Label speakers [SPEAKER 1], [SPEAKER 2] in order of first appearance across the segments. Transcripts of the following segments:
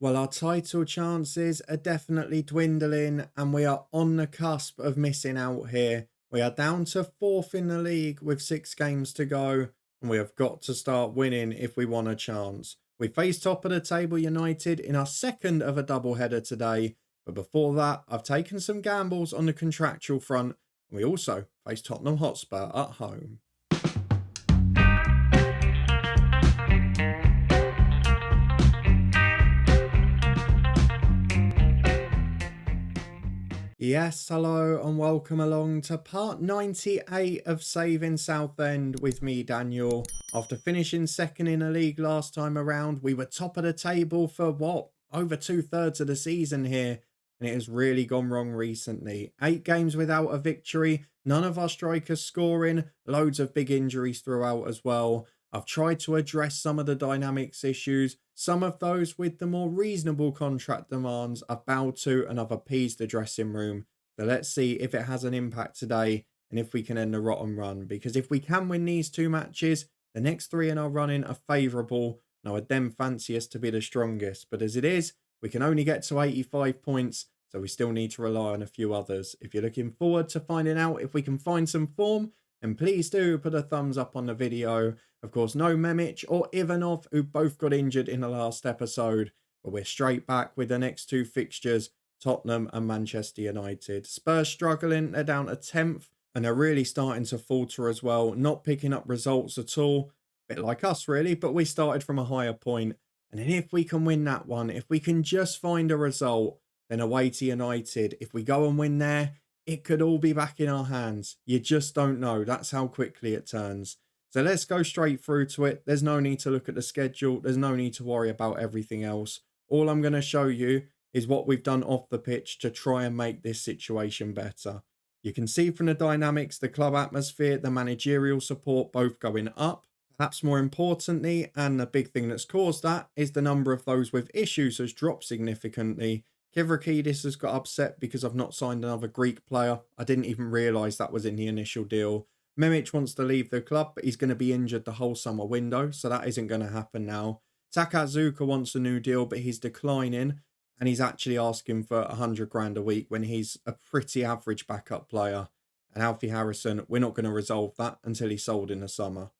[SPEAKER 1] Well, our title chances are definitely dwindling, and we are on the cusp of missing out here. We are down to fourth in the league with 6 games to go, and we have got to start winning if we want a chance. We face top of the table United in our second of a double-header today, but before that, I've taken some gambles on the contractual front, and we also face Tottenham Hotspur at home. Yes, hello and welcome along to part 98 of Saving Southend with me, Daniel. After finishing second in the league last time around, we were top of the table for over 2/3 of the season here, and it has really gone wrong recently. 8 games without a victory, none of our strikers scoring, loads of big injuries throughout as well. I've tried to address some of the dynamics issues. Some of those with the more reasonable contract demands I've bowed to and I've appeased the dressing room. So let's see if it has an impact today and if we can end the rotten run. Because if we can win these 2 matches, the next 3 in our running are favourable. And I would then fancy us to be the strongest. But as it is, we can only get to 85 points. So we still need to rely on a few others. If you're looking forward to finding out if we can find some form, then please do put a thumbs up on the video. Of course, no Memic or Ivanov, who both got injured in the last episode. But we're straight back with the next 2 fixtures, Tottenham and Manchester United. Spurs struggling, they're down to 10th. And they're really starting to falter as well, not picking up results at all. A bit like us, really, but we started from a higher point. And then if we can win that one, if we can just find a result, then away to United, if we go and win there, it could all be back in our hands. You just don't know. That's how quickly it turns. So let's go straight through to it. There's no need to look at the schedule. There's no need to worry about everything else. All I'm going to show you is what we've done off the pitch to try and make this situation better. You can see from the dynamics, the club atmosphere, the managerial support both going up. Perhaps more importantly, and the big thing that's caused that, is the number of those with issues has dropped significantly. Kivrakidis has got upset because I've not signed another Greek player. I didn't even realise that was in the initial deal. Memic wants to leave the club, but he's going to be injured the whole summer window, so that isn't going to happen now. Takazuka wants a new deal, but he's declining, and he's actually asking for 100 grand a week when he's a pretty average backup player. And Alfie Harrison, we're not going to resolve that until he's sold in the summer.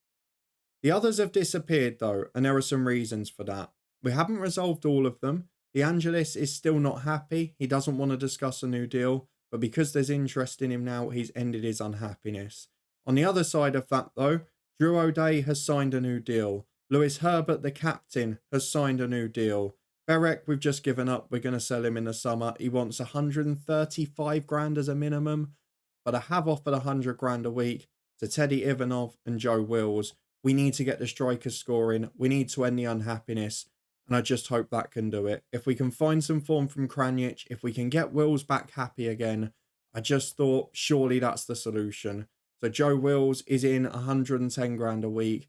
[SPEAKER 1] The others have disappeared though, and there are some reasons for that. We haven't resolved all of them. De Angelis is still not happy. He doesn't want to discuss a new deal, but because there's interest in him now, he's ended his unhappiness. On the other side of that though, Drew O'Day has signed a new deal. Lewis Herbert, the captain, has signed a new deal. Berek, we've just given up. We're going to sell him in the summer. He wants 135 grand as a minimum, but I have offered 100 grand a week to Teddy Ivanov and Joe Wills. We need to get the strikers scoring. We need to end the unhappiness. And I just hope that can do it. If we can find some form from Kranjic, if we can get Wills back happy again, I just thought surely that's the solution. So Joe Wills is in 110 grand a week.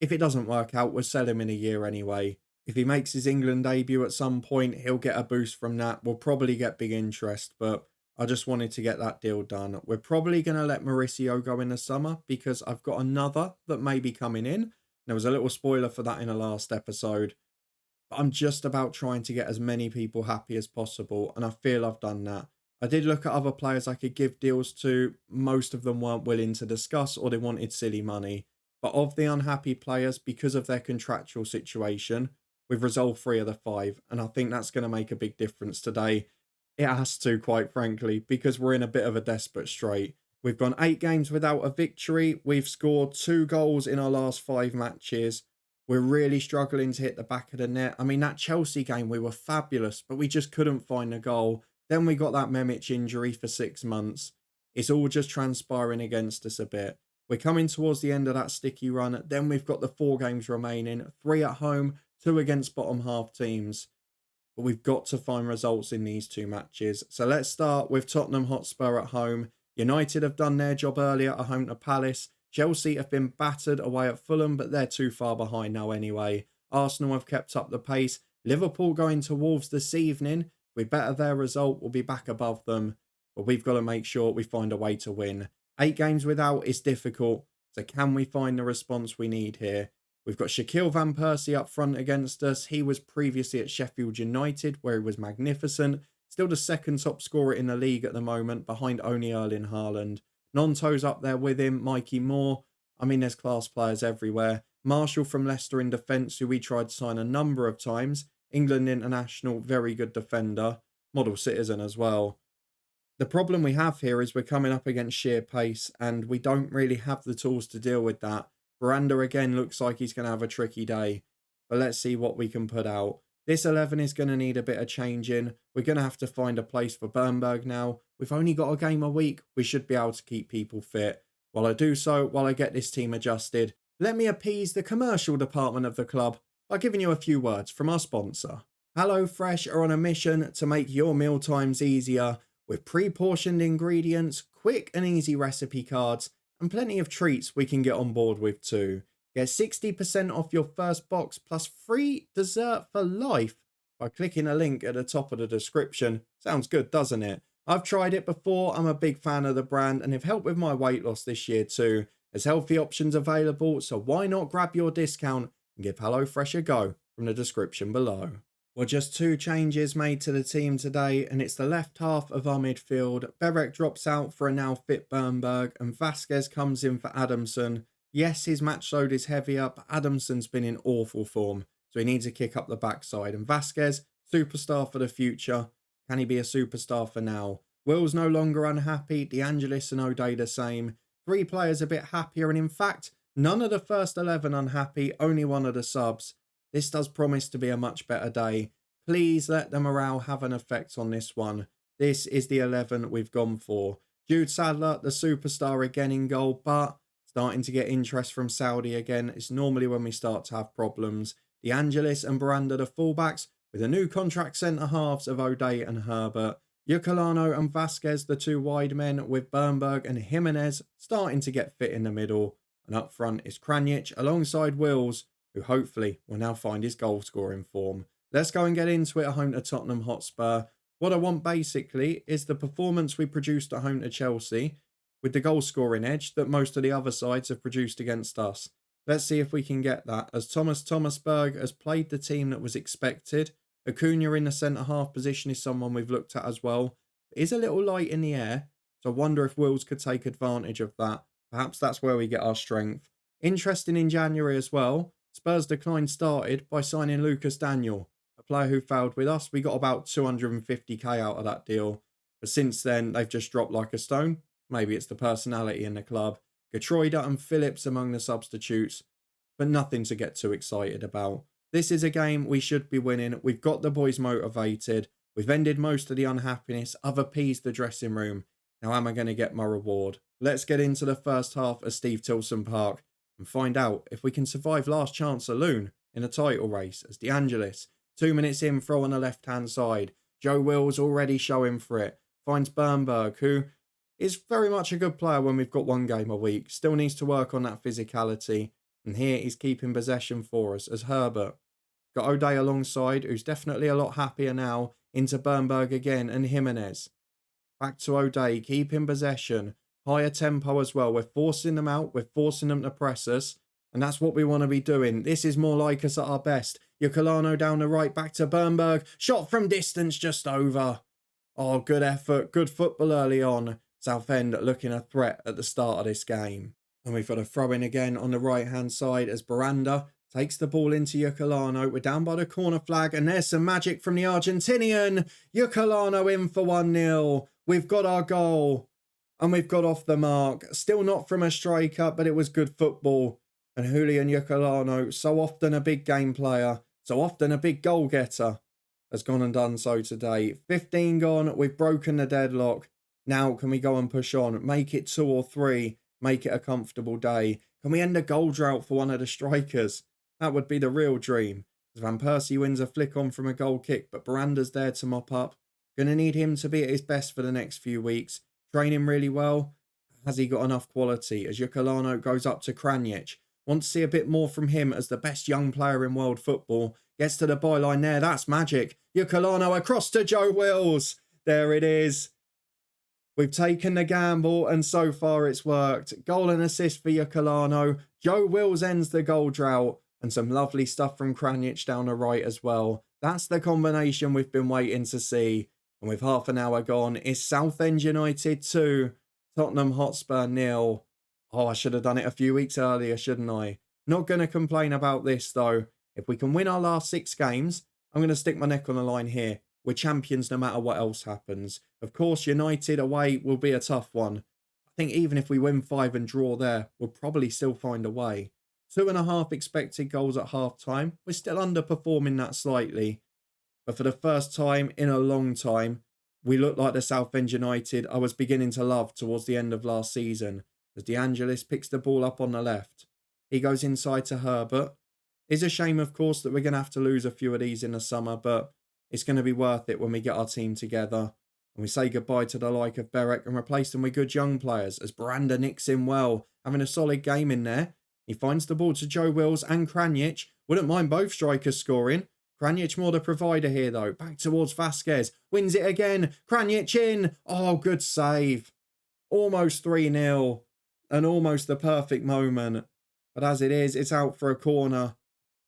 [SPEAKER 1] If it doesn't work out, we'll sell him in a year anyway. If he makes his England debut at some point, he'll get a boost from that. We'll probably get big interest, but I just wanted to get that deal done. We're probably going to let Mauricio go in the summer because I've got another that may be coming in. There was a little spoiler for that in the last episode. But I'm just about trying to get as many people happy as possible, and I feel I've done that. I did look at other players I could give deals to. Most of them weren't willing to discuss or they wanted silly money. But of the unhappy players, because of their contractual situation, we've resolved 3 of the 5, and I think that's going to make a big difference today. It has to, quite frankly, because we're in a bit of a desperate strait. We've gone 8 games without a victory. We've scored 2 goals in our last 5 matches. We're really struggling to hit the back of the net. I mean, that Chelsea game, we were fabulous, but we just couldn't find a goal. Then we got that Memic injury for 6 months. It's all just transpiring against us a bit. We're coming towards the end of that sticky run. Then we've got the 4 games remaining, 3 at home, 2 against bottom half teams. But we've got to find results in these 2 matches. So let's start with Tottenham Hotspur at home. United have done their job earlier at home to Palace. Chelsea have been battered away at Fulham, but they're too far behind now anyway. Arsenal have kept up the pace. Liverpool going to Wolves this evening. If we better their result, we'll be back above them. But we've got to make sure we find a way to win. 8 games without is difficult. So can we find the response we need here? We've got Shaquille Van Persie up front against us. He was previously at Sheffield United, where he was magnificent. Still the second top scorer in the league at the moment, behind only Erling Haaland. Nonto's up there with him, Mikey Moore. I mean, there's class players everywhere. Marshall from Leicester in defence, who we tried to sign a number of times. England international, very good defender. Model citizen as well. The problem we have here is we're coming up against sheer pace, and we don't really have the tools to deal with that. Veranda again looks like he's going to have a tricky day, but let's see what we can put out. This 11 is going to need a bit of changing. We're going to have to find a place for Bernberg now. We've only got a game a week. We should be able to keep people fit. While I do so, while I get this team adjusted, let me appease the commercial department of the club by giving you a few words from our sponsor. HelloFresh are on a mission to make your meal times easier with pre-portioned ingredients, quick and easy recipe cards, and plenty of treats we can get on board with too. Get 60% off your first box plus free dessert for life by clicking a link at the top of the description. Sounds good, doesn't it? I've tried it before, I'm a big fan of the brand, and have helped with my weight loss this year too. There's healthy options available, so why not grab your discount and give HelloFresh a go from the description below. Well, just 2 changes made to the team today, and it's the left half of our midfield. Berek drops out for a now fit Bernberg, and Vasquez comes in for Adamson. Yes, his match load is heavier, but Adamson's been in awful form, so he needs to kick up the backside. And Vasquez, superstar for the future. Can he be a superstar for now? Will's no longer unhappy. De Angelis and O'Day the same. 3 players a bit happier, and in fact, none of the first 11 unhappy, only one of the subs. This does promise to be a much better day. Please let the morale have an effect on this one. This is the 11 we've gone for. Jude Sadler, the superstar again in goal, but starting to get interest from Saudi again. It's normally when we start to have problems. De Angelis and Baranda, the fullbacks, with a new contract centre-halves of O'Day and Herbert. Yucalano and Vasquez, the 2 wide men, with Bernberg and Jimenez starting to get fit in the middle. And up front is Kranjic alongside Wills, who hopefully will now find his goal-scoring form. Let's go and get into it at home to Tottenham Hotspur. What I want basically is the performance we produced at home to Chelsea, with the goal-scoring edge that most of the other sides have produced against us. Let's see if we can get that, as Thomasberg has played the team that was expected. Acuna in the centre-half position is someone we've looked at as well. It is a little light in the air, so I wonder if Wills could take advantage of that. Perhaps that's where we get our strength. Interesting in January as well, Spurs' decline started by signing Lucas Daniel, a player who failed with us. We got about 250k out of that deal, but since then they've just dropped like a stone. Maybe it's the personality in the club. Getroida and Phillips among the substitutes, but nothing to get too excited about. This is a game we should be winning. We've got the boys motivated. We've ended most of the unhappiness. I've appeased the dressing room. Now am I going to get my reward? Let's get into the first half of Steve Tilson Park and find out if we can survive last chance saloon in a title race as De Angelis, 2 minutes in, throw on the left-hand side. Joe Wills already showing for it. Finds Bernberg, who is very much a good player when we've got 1 game a week. Still needs to work on that physicality. And here he's keeping possession for us as Herbert. Got O'Day alongside, who's definitely a lot happier now. Into Bernberg again and Jimenez. Back to O'Day, keeping possession. Higher tempo as well. We're forcing them out. We're forcing them to press us. And that's what we want to be doing. This is more like us at our best. Yucalano down the right, back to Bernberg. Shot from distance, just over. Oh, good effort. Good football early on. Southend looking a threat at the start of this game. And we've got a throw in again on the right-hand side as Baranda takes the ball into Yucalano. We're down by the corner flag, and there's some magic from the Argentinian. Yucalano in for 1-0. We've got our goal. And we've got off the mark. Still not from a striker, but it was good football. And Julian Yucalano, so often a big game player, so often a big goal getter, has gone and done so today. 15 gone. We've broken the deadlock. Now can we go and push on? Make it 2 or 3. Make it a comfortable day. Can we end a goal drought for one of the strikers? That would be the real dream. As Van Persie wins a flick on from a goal kick, but Baranda's there to mop up. Going to need him to be at his best for the next few weeks. Training really well. Has he got enough quality? As Yucalano goes up to Kranjic. Want to see a bit more from him as the best young player in world football. Gets to the byline there. That's magic. Yucalano across to Joe Wills. There it is. We've taken the gamble, and so far it's worked. Goal and assist for Yucalano. Joe Wills ends the goal drought. and some lovely stuff from Kranic down the right as well. That's the combination we've been waiting to see. And with half an hour gone, it's Southend United 2, Tottenham Hotspur 0. Oh, I should have done it a few weeks earlier, shouldn't I? Not going to complain about this, though. If we can win our last 6 games, I'm going to stick my neck on the line here. We're champions no matter what else happens. Of course, United away will be a tough one. I think even if we win 5 and draw there, we'll probably still find a way. 2.5 expected goals at half-time. We're still underperforming that slightly. But for the first time in a long time, we look like the Southend United I was beginning to love towards the end of last season, as De Angelis picks the ball up on the left. He goes inside to Herbert. It's a shame, of course, that we're going to have to lose a few of these in the summer, but it's going to be worth it when we get our team together. And we say goodbye to the like of Berek and replace them with good young players, as Baranda nicks in well, having a solid game in there. He finds the ball to Joe Wills and Kranic. Wouldn't mind both strikers scoring. Kranic more the provider here, though. Back towards Vasquez. Wins it again. Kranic in. Oh, good save. Almost 3-0. And almost the perfect moment. But as it is, it's out for a corner.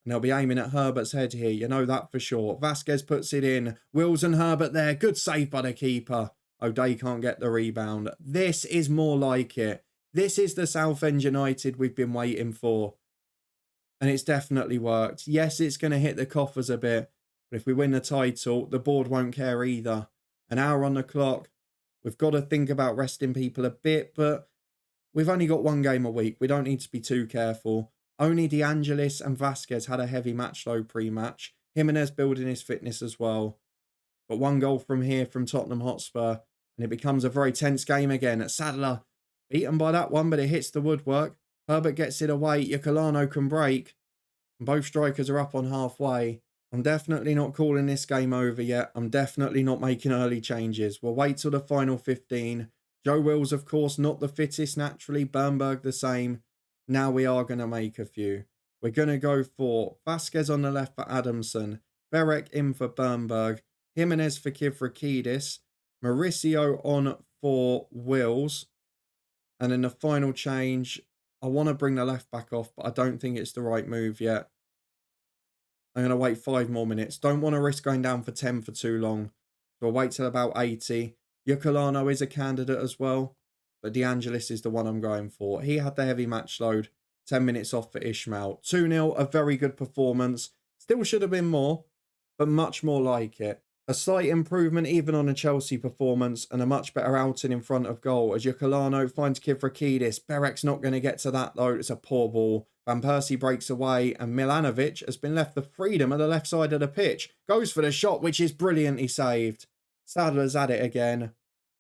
[SPEAKER 1] And they'll be aiming at Herbert's head here. You know that for sure. Vasquez puts it in. Wills and Herbert there. Good save by the keeper. O'Day can't get the rebound. This is more like it. This is the Southend United we've been waiting for. And it's definitely worked. Yes, it's going to hit the coffers a bit. But if we win the title, the board won't care either. An hour on the clock. We've got to think about resting people a bit. But we've only got 1 game a week. We don't need to be too careful. Only De Angelis and Vasquez had a heavy match load pre-match. Jimenez building his fitness as well. But 1 goal from here from Tottenham Hotspur. And it becomes a very tense game again. Sadler beaten by that one, but it hits the woodwork. Herbert gets it away. Yocolano can break. And both strikers are up on halfway. I'm definitely not calling this game over yet. I'm definitely not making early changes. We'll wait till the final 15. Joe Wills, of course, not the fittest naturally. Bernberg the same. Now we are going to make a few. We're going to go for Vasquez on the left for Adamson. Berek in for Bernberg. Jimenez for Kivrakidis. Mauricio on for Wills. And in the final change, I want to bring the left back off, but I don't think it's the right move yet. I'm going to wait 5 more minutes. Don't want to risk going down for 10 for too long. So I'll wait till about 80. Yocolano is a candidate as well, but De Angelis is the one I'm going for. He had the heavy match load. 10 minutes off for Ishmael. 2-0, a very good performance. Still should have been more, but much more like it. A slight improvement even on a Chelsea performance and a much better outing in front of goal as Yocolano finds Kivrakidis. Berek's not going to get to that though. It's a poor ball. Van Persie breaks away and Milanovic has been left the freedom of the left side of the pitch. Goes for the shot, which is brilliantly saved. Sadler's at it again.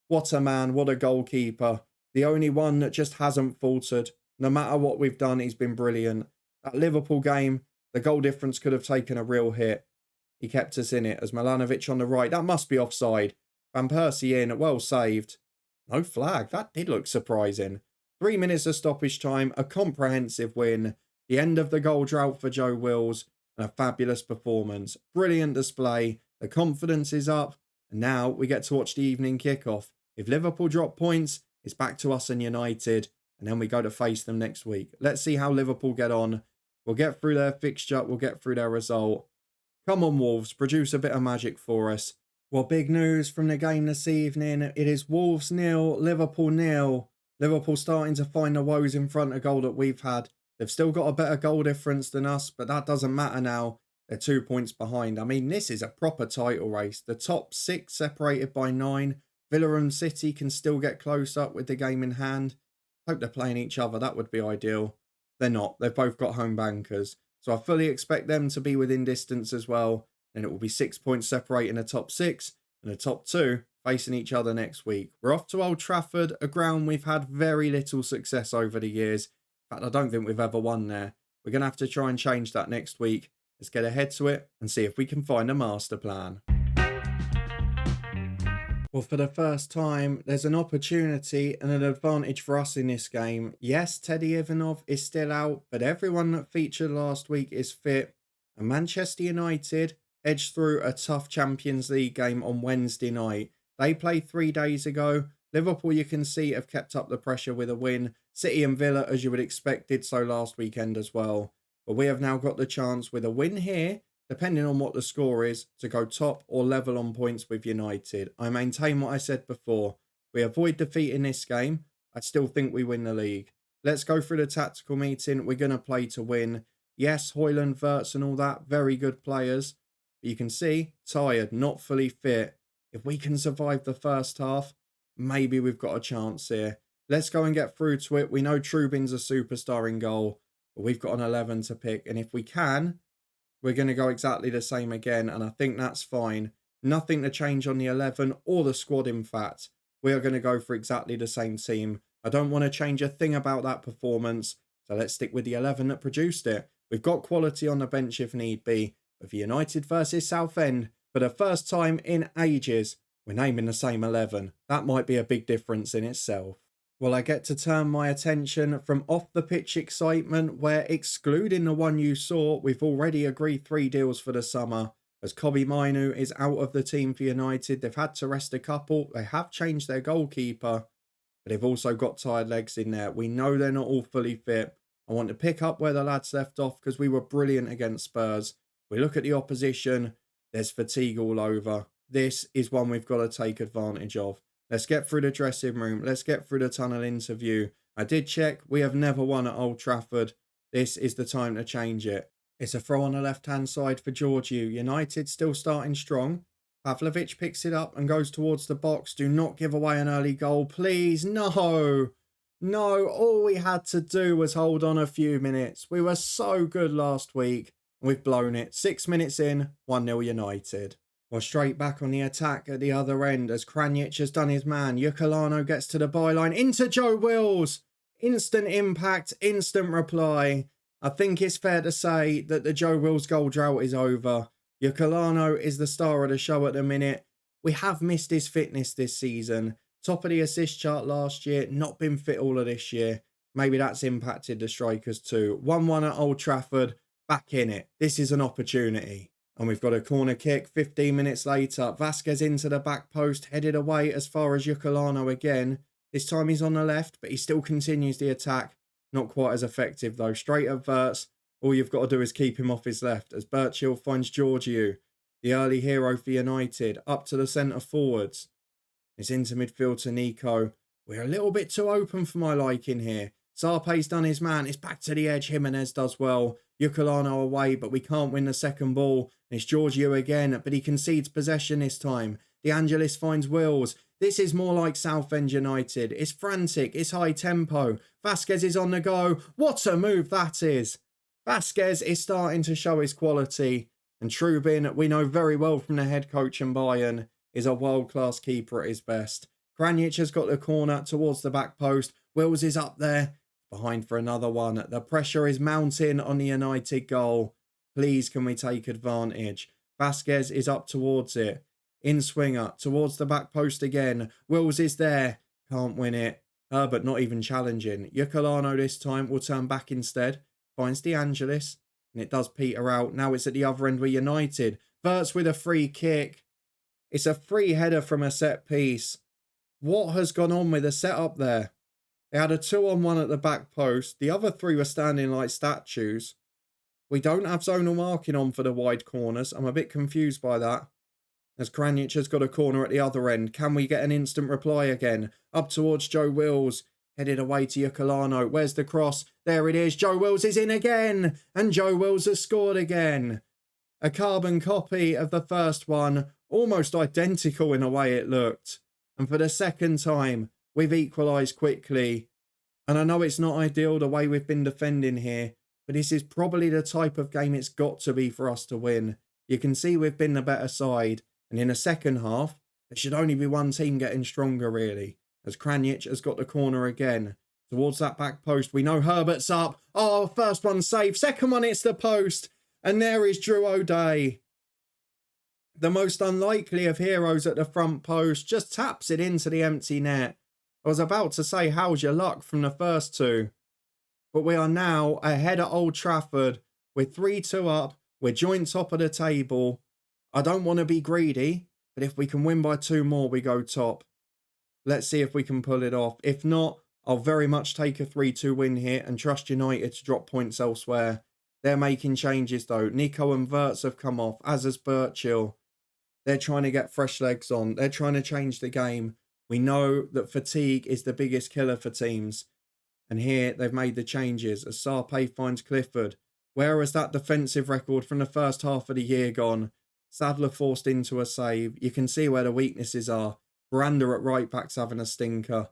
[SPEAKER 1] What a man, what a goalkeeper. The only one that just hasn't faltered. No matter what we've done, he's been brilliant. That Liverpool game, the goal difference could have taken a real hit. He kept us in it as Milanovic on the right. That must be offside. Van Persie in. Well saved. No flag. That did look surprising. 3 minutes of stoppage time. A comprehensive win. The end of the goal drought for Joe Wills. And a fabulous performance. Brilliant display. The confidence is up. And now we get to watch the evening kickoff. If Liverpool drop points, it's back to us and United. And then we go to face them next week. Let's see how Liverpool get on. We'll get through their fixture. We'll get through their result. Come on, Wolves, produce a bit of magic for us. Well, big news from the game this evening. It is Wolves 0, Liverpool 0. Liverpool starting to find the woes in front of goal that we've had. They've still got a better goal difference than us, but that doesn't matter now. They're 2 points behind. I mean, this is a proper title race. The top 6 separated by 9. Villa and City can still get close up with the game in hand. Hope they're playing each other. That would be ideal. They're not. They've both got home bankers. So I fully expect them to be within distance as well. And it will be 6 points separating the top 6 and the top 2 facing each other next week. We're off to Old Trafford, a ground we've had very little success over the years. In fact, I don't think we've ever won there. We're going to have to try and change that next week. Let's get ahead to it and see if we can find a master plan. Well, for the first time, there's an opportunity and an advantage for us in this game. Yes, Teddy Ivanov is still out, but everyone that featured last week is fit. And Manchester United edged through a tough Champions League game on Wednesday night. They played 3 days ago. Liverpool, you can see, have kept up the pressure with a win. City and Villa, as you would expect, did so last weekend as well. But we have now got the chance with a win here, depending on what the score is, to go top or level on points with United. I maintain what I said before. We avoid defeat in this game. I still think we win the league. Let's go through the tactical meeting. We're going to play to win. Yes, Højlund, Wirtz and all that, very good players. But you can see, tired, not fully fit. If we can survive the first half, maybe we've got a chance here. Let's go and get through to it. We know Trubin's a superstar in goal, but we've got an 11 to pick. And if we can, we're going to go exactly the same again. And I think that's fine. Nothing to change on the 11 or the squad, in fact. We are going to go for exactly the same team. I don't want to change a thing about that performance. So let's stick with the 11 that produced it. We've got quality on the bench if need be. But for United versus Southend, for the first time in ages, we're naming the same 11. That might be a big difference in itself. Well, I get to turn my attention from off the pitch excitement, where excluding the one you saw, we've already agreed 3 deals for the summer. As Kobe Mainu is out of the team for United, they've had to rest a couple. They have changed their goalkeeper, but they've also got tired legs in there. We know they're not all fully fit. I want to pick up where the lads left off because we were brilliant against Spurs. We look at the opposition, there's fatigue all over. This is one we've got to take advantage of. Let's get through the dressing room. Let's get through the tunnel interview. I did check. We have never won at Old Trafford. This is the time to change it. It's a throw on the left-hand side for Georgiou. United still starting strong. Pavlovic picks it up and goes towards the box. Do not give away an early goal, please. No. No, all we had to do was hold on a few minutes. We were so good last week. We've blown it. 6 minutes in, 1-0 United. Well, straight back on the attack at the other end as Kranic has done his man. Yukulano gets to the byline into Joe Wills. Instant impact, instant reply. I think it's fair to say that the Joe Wills goal drought is over. Yukulano is the star of the show at the minute. We have missed his fitness this season. Top of the assist chart last year, not been fit all of this year. Maybe that's impacted the strikers too. 1-1 at Old Trafford. Back in it. This is an opportunity. And we've got a corner kick 15 minutes later. Vasquez into the back post, headed away as far as Yukulano again. This time he's on the left, but he still continues the attack. Not quite as effective though. Straight at Wirtz. All you've got to do is keep him off his left as Birchall finds Georgiou, the early hero for United, up to the centre forwards. It's into midfield to Nico. We're a little bit too open for my liking here. Sarpe's done his man. It's back to the edge. Jimenez does well. Yukulano away, but we can't win the second ball. And it's Georgiou again, but he concedes possession this time. De Angelis finds Wills. This is more like Southend United. It's frantic. It's high tempo. Vasquez is on the go. What a move that is. Vasquez is starting to show his quality. And Trubin, we know very well from the head coach in Bayern, is a world-class keeper at his best. Kranic has got the corner towards the back post. Wills is up there. Behind for another one. The pressure is mounting on the United goal. Please, can we take advantage? Vasquez is up towards it. In swinger, towards the back post again. Wills is there. Can't win it. Herbert not even challenging. Yukulano this time will turn back instead. Finds De Angelis. And it does peter out. Now it's at the other end with United. Wirtz with a free kick. It's a free header from a set piece. What has gone on with the setup there? They had a 2-on-1 at the back post. The other 3 were standing like statues. We don't have zonal marking on for the wide corners. I'm a bit confused by that. As Kranic has got a corner at the other end. Can we get an instant reply again? Up towards Joe Wills. Headed away to Yukulano. Where's the cross? There it is. Joe Wills is in again. And Joe Wills has scored again. A carbon copy of the first one. Almost identical in a way it looked. And for the second time, we've equalised quickly. And I know it's not ideal the way we've been defending here, but this is probably the type of game it's got to be for us to win. You can see we've been the better side. And in the second half, there should only be one team getting stronger, really. As Kranic has got the corner again. Towards that back post, we know Herbert's up. Oh, first one safe. Second one, it's the post. And there is Drew O'Day. The most unlikely of heroes at the front post. Just taps it into the empty net. I was about to say, how's your luck from the first 2? But we are now ahead at Old Trafford. We're 3-2 up. We're joint top of the table. I don't want to be greedy, but if we can win by 2 more, we go top. Let's see if we can pull it off. If not, I'll very much take a 3-2 win here and trust United to drop points elsewhere. They're making changes though. Nico and Wirtz have come off, as has Birchall. They're trying to get fresh legs on. They're trying to change the game. We know that fatigue is the biggest killer for teams. And here they've made the changes as Sarpay finds Clifford. Where has that defensive record from the first half of the year gone? Sadler forced into a save. You can see where the weaknesses are. Miranda at right back's having a stinker.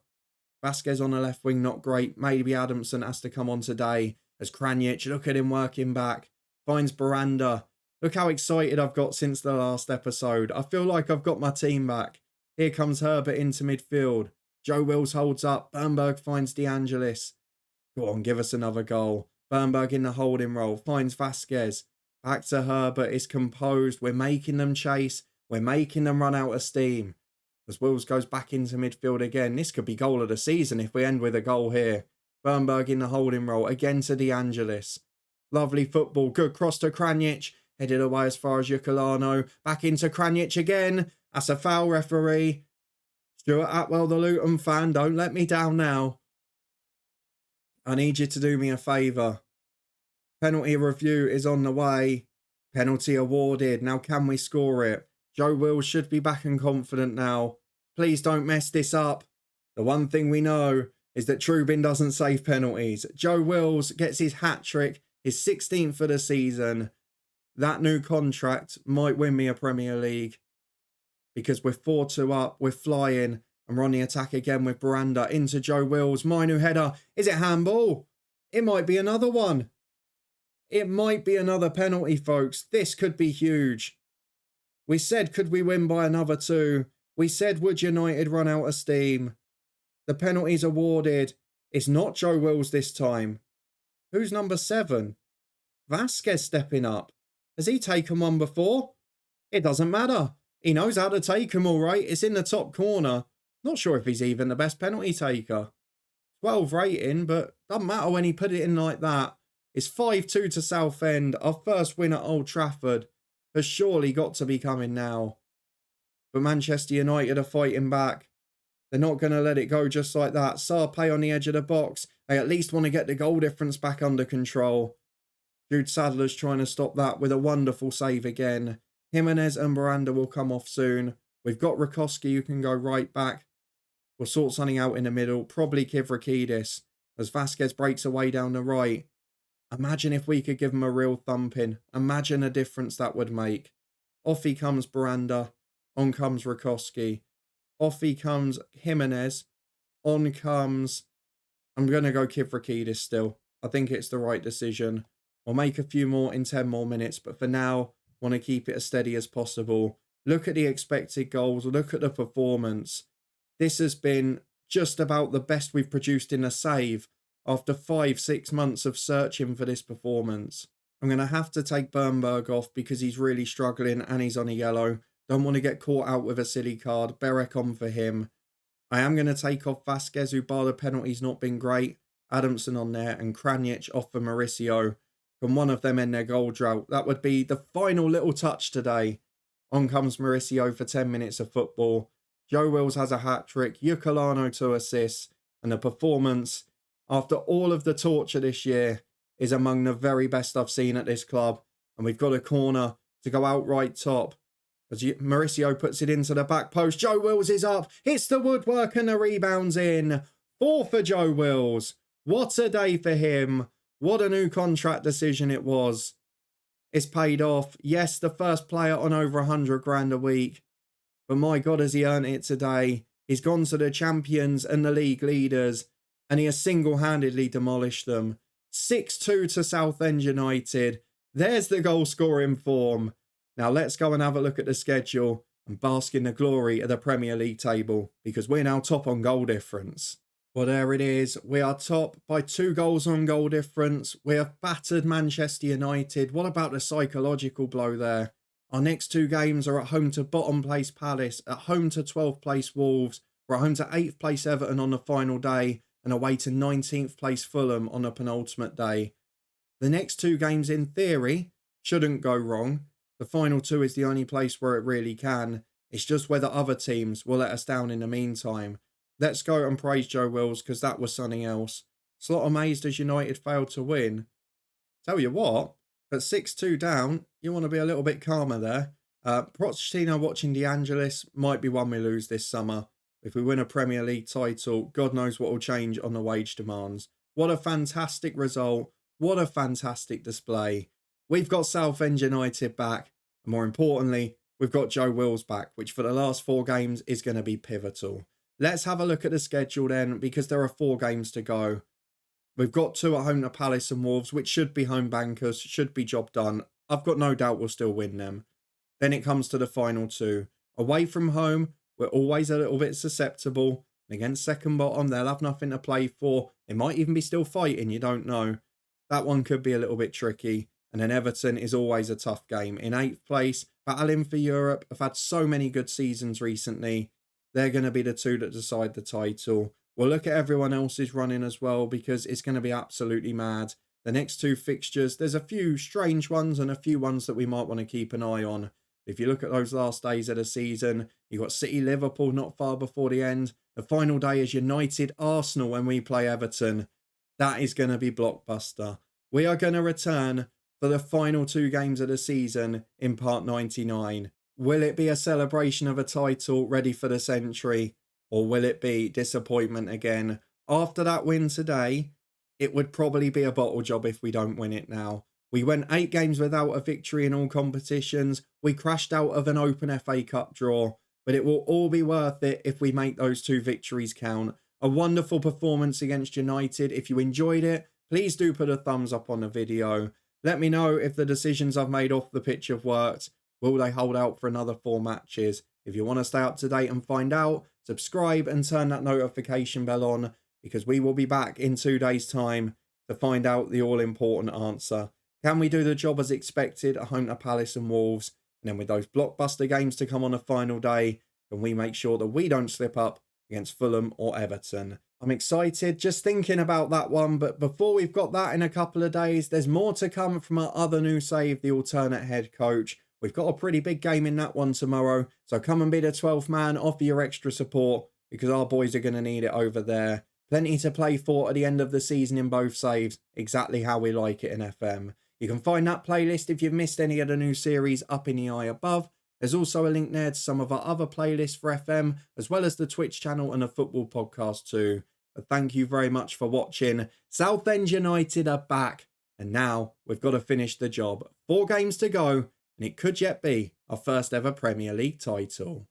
[SPEAKER 1] Vasquez on the left wing, not great. Maybe Adamson has to come on today. As Kranjic, look at him working back. Finds Miranda. Look how excited I've got since the last episode. I feel like I've got my team back. Here comes Herbert into midfield. Joe Wills holds up. Bernberg finds De Angelis. Go on, give us another goal. Bernberg in the holding role. Finds Vasquez. Back to Herbert. Is composed. We're making them chase. We're making them run out of steam. As Wills goes back into midfield again. This could be goal of the season if we end with a goal here. Bernberg in the holding role. Again to De Angelis. Lovely football. Good cross to Kranjic. Headed away as far as Yukulano. Back into Kranjic again. That's a foul, referee. Stuart Atwell, the Luton fan. Don't let me down now. I need you to do me a favour. Penalty review is on the way. Penalty awarded. Now can we score it? Joe Wills should be back and confident now. Please don't mess this up. The one thing we know is that Trubin doesn't save penalties. Joe Wills gets his hat-trick, his 16th for the season. That new contract might win me a Premier League. Because we're 4-2 up, we're flying, and we're on the attack again with Miranda into Joe Wills. Mainu header. Is it handball? It might be another one. It might be another penalty, folks. This could be huge. We said, could we win by another 2? We said, would United run out of steam? The penalty's awarded. It's not Joe Wills this time. Who's number 7? Vasquez stepping up. Has he taken one before? It doesn't matter. He knows how to take them all right. It's in the top corner. Not sure if he's even the best penalty taker. 12 rating, but doesn't matter when he put it in like that. It's 5-2 to Southend. Our first win at Old Trafford has surely got to be coming now. But Manchester United are fighting back. They're not going to let it go just like that. Sarpay on the edge of the box. They at least want to get the goal difference back under control. Jude Sadler's trying to stop that with a wonderful save again. Jimenez and Miranda will come off soon. We've got Rikoski who can go right back. We'll sort something out in the middle. Probably Kivrakidis as Vasquez breaks away down the right. Imagine if we could give him a real thumping. Imagine a difference that would make. Off he comes Miranda. On comes Rikoski. Off he comes Jimenez. On comes... I'm going to go Kivrakidis still. I think it's the right decision. I'll make a few more in 10 more minutes. But for now, want to keep it as steady as possible. Look at the expected goals. Look at the performance. This has been just about the best we've produced in a save after 5-6 months of searching for this performance. I'm going to have to take Bernberg off because he's really struggling and he's on a yellow. Don't want to get caught out with a silly card. Berek on for him. I am going to take off Vasquez, who bar the penalty's not been great. Adamson on there and Kranjic off for Mauricio. Can one of them end their goal drought? That would be the final little touch today. On comes Mauricio for 10 minutes of football. Joe Wills has a hat-trick. Yukulano 2 assists. And the performance, after all of the torture this year, is among the very best I've seen at this club. And we've got a corner to go outright top. As Mauricio puts it into the back post. Joe Wills is up. Hits the woodwork and the rebound's in. 4 for Joe Wills. What a day for him. What a new contract decision it was. It's paid off. Yes, the first player on over 100 grand a week. But my God, has he earned it today. He's gone to the champions and the league leaders. And he has single-handedly demolished them. 6-2 to Southend United. There's the goal-scoring form. Now let's go and have a look at the schedule and bask in the glory of the Premier League table. Because we're now top on goal difference. Well, there it is. We are top by 2 goals on goal difference. We have battered Manchester United. What about the psychological blow there? Our next 2 games are at home to bottom place Palace, at home to 12th place Wolves. We're at home to 8th place Everton on the final day and away to 19th place Fulham on the penultimate day. The next 2 games, in theory, shouldn't go wrong. The final 2 is the only place where it really can. It's just whether other teams will let us down in the meantime. Let's go and praise Joe Wills because that was something else. Slot amazed as United failed to win. Tell you what, But 6-2 down, you want to be a little bit calmer there. Pochettino watching De Angelis might be one we lose this summer. If we win a Premier League title, God knows what will change on the wage demands. What a fantastic result. What a fantastic display. We've got Southend United back. And more importantly, we've got Joe Wills back, which for the last 4 games is going to be pivotal. Let's have a look at the schedule then, because there are 4 games to go. We've got 2 at home to Palace and Wolves, which should be home bankers, should be job done. I've got no doubt we'll still win them. Then it comes to the final 2. Away from home, we're always a little bit susceptible. And against second bottom, they'll have nothing to play for. They might even be still fighting, you don't know. That one could be a little bit tricky. And then Everton is always a tough game. In 8th place, battling for Europe, have had so many good seasons recently. They're going to be the 2 that decide the title. We'll look at everyone else's running as well, because it's going to be absolutely mad. The next 2 fixtures, there's a few strange ones and a few ones that we might want to keep an eye on. If you look at those last days of the season, you've got City Liverpool not far before the end. The final day is United Arsenal when we play Everton. That is going to be blockbuster. We are going to return for the final 2 games of the season in part 99. Will it be a celebration of a title ready for the century? Or will it be disappointment again? After that win today, it would probably be a bottle job if we don't win it now. We went 8 games without a victory in all competitions. We crashed out of an open FA Cup draw. But it will all be worth it if we make those 2 victories count. A wonderful performance against United. If you enjoyed it, please do put a thumbs up on the video. Let me know if the decisions I've made off the pitch have worked. Will they hold out for another 4 matches? If you want to stay up to date and find out, subscribe and turn that notification bell on, because we will be back in 2 days' time to find out the all-important answer. Can we do the job as expected at home to Palace and Wolves? And then with those blockbuster games to come on the final day, can we make sure that we don't slip up against Fulham or Everton? I'm excited just thinking about that one, but before we've got that in a couple of days, there's more to come from our other new save, the alternate head coach. We've got a pretty big game in that one tomorrow, so come and be the 12th man, offer your extra support, because our boys are going to need it over there. Plenty to play for at the end of the season in both saves, exactly how we like it in FM. You can find that playlist if you've missed any of the new series up in the eye above. There's also a link there to some of our other playlists for FM, as well as the Twitch channel and a football podcast too. But thank you very much for watching. Southend United are back, and now we've got to finish the job. 4 games to go, and it could yet be our first ever Premier League title.